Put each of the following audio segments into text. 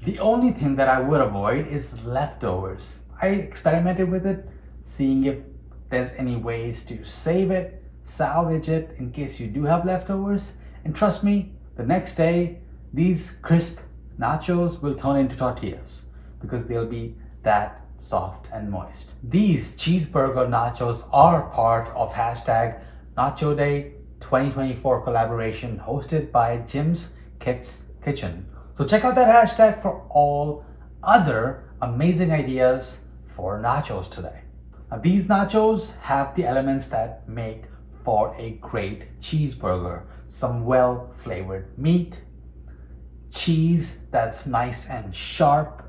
The only thing that I would avoid is leftovers. I experimented with it, seeing if there's any ways to save it, salvage it in case you do have leftovers. And trust me, the next day, these crisp nachos will turn into tortillas because they'll be that soft and moist. These cheeseburger nachos are part of hashtag Nacho Day 2024 collaboration hosted by Jim's Kids Kitchen. So check out that hashtag for all other amazing ideas for nachos today. Now, these nachos have the elements that make for a great cheeseburger. Some well flavored meat, cheese that's nice and sharp,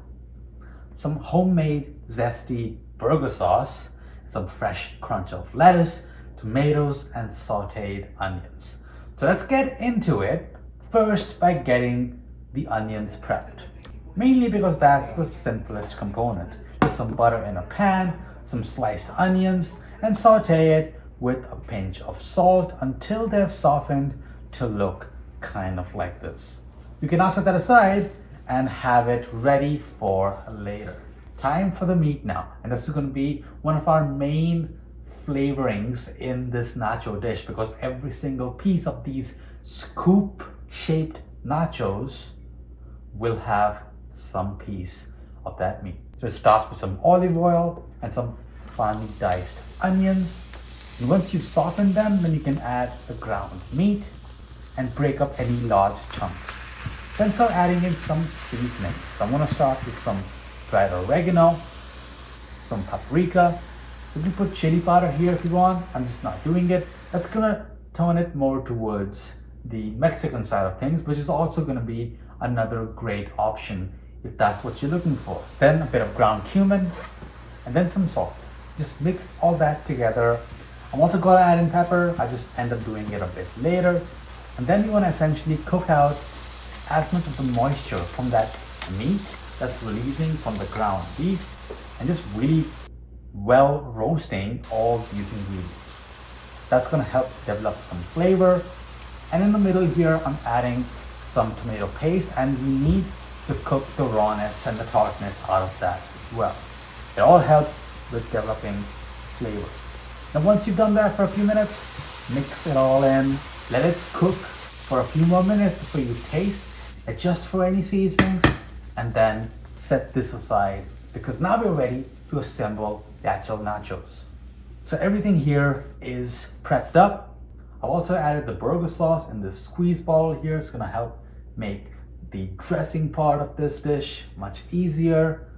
some homemade zesty burger sauce, some fresh crunch of lettuce, tomatoes, and sauteed onions. So let's get into it first by getting the onions prepped. Mainly because that's the simplest component. Just some butter in a pan, some sliced onions, and saute it with a pinch of salt until they've softened to look kind of like this. You can now set that aside and have it ready for later. Time for the meat now, and this is going to be one of our main flavorings in this nacho dish because every single piece of these scoop shaped nachos will have some piece of that meat. So it starts with some olive oil and some finely diced onions. And once you've softened them, then you can add the ground meat and break up any large chunks. Then start adding in some seasonings. So I'm going to start with some dried oregano, some paprika. You can put chili powder here if you want. I'm just not doing it. That's going to turn it more towards the Mexican side of things, which is also going to be another great option if that's what you're looking for. Then a bit of ground cumin and then some salt. Just mix all that together. I'm also going to add in pepper. I just end up doing it a bit later. And then you want to essentially cook out as much of the moisture from that meat that's releasing from the ground beef and just really well roasting all these ingredients. That's going to help develop some flavor. And in the middle here, I'm adding some tomato paste, and we need to cook the rawness and the tartness out of that as well. It all helps with developing flavor. Now once you've done that for a few minutes, mix it all in, let it cook for a few more minutes before you taste, adjust for any seasonings, and then set this aside because now we're ready to assemble the actual nachos. So everything here is prepped up. I've also added the burger sauce in this squeeze bottle here. It's gonna help make the dressing part of this dish much easier.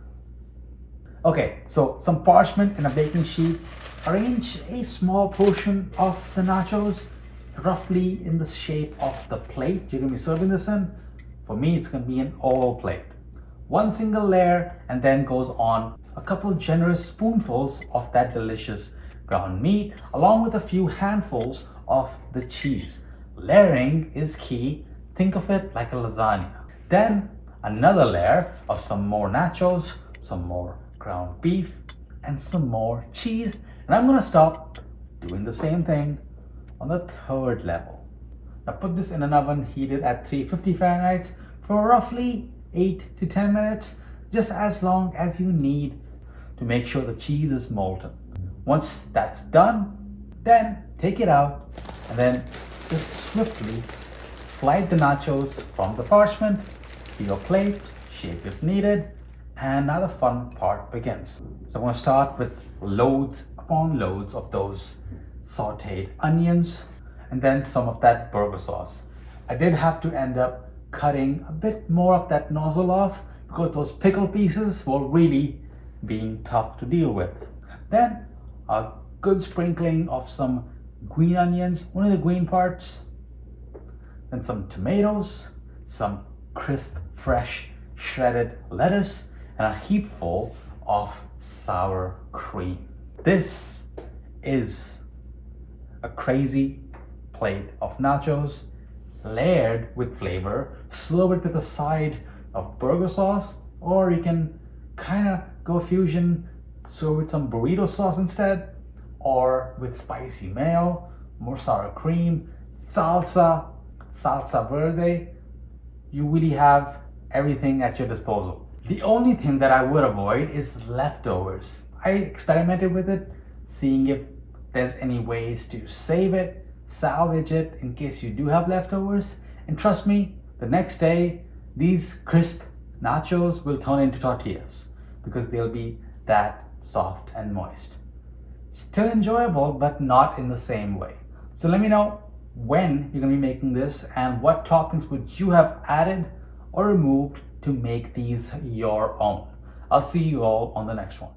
Okay, so some parchment in a baking sheet. Arrange a small portion of the nachos roughly in the shape of the plate you're gonna be serving this in. For me, it's gonna be an oval plate. One single layer, and then goes on a couple generous spoonfuls of that delicious ground meat, along with a few handfuls of the cheese. Layering is key. Think of it like a lasagna. Then another layer of some more nachos, some more ground beef, and some more cheese. And I'm gonna stop doing the same thing on the third level. Now put this in an oven heated at 350 Fahrenheit for roughly 8 to 10 minutes, just as long as you need to make sure the cheese is molten. Once that's done, then take it out and then just swiftly slide the nachos from the parchment to your plate, shape if needed, and now the fun part begins. So I'm going to start with loads upon loads of those sauteed onions and then some of that burger sauce. I did have to end up cutting a bit more of that nozzle off because those pickle pieces were really being tough to deal with. Then a good sprinkling of some green onions, only the green parts, then some tomatoes, some crisp, fresh, shredded lettuce, and a heapful of sour cream. This is a crazy plate of nachos layered with flavor. Serve it with a side of burger sauce, or you can kind of go fusion, serve with some burrito sauce instead, or with spicy mayo, more sour cream, salsa verde. You really have everything at your disposal. The only thing that I would avoid is leftovers. I experimented with it, seeing if there's any ways to save it, salvage it in case you do have leftovers. And trust me, the next day, these crisp nachos will turn into tortillas because they'll be that soft and moist. Still enjoyable, but not in the same way. So let me know when you're gonna be making this and what toppings would you have added or removed to make these your own. I'll see you all on the next one.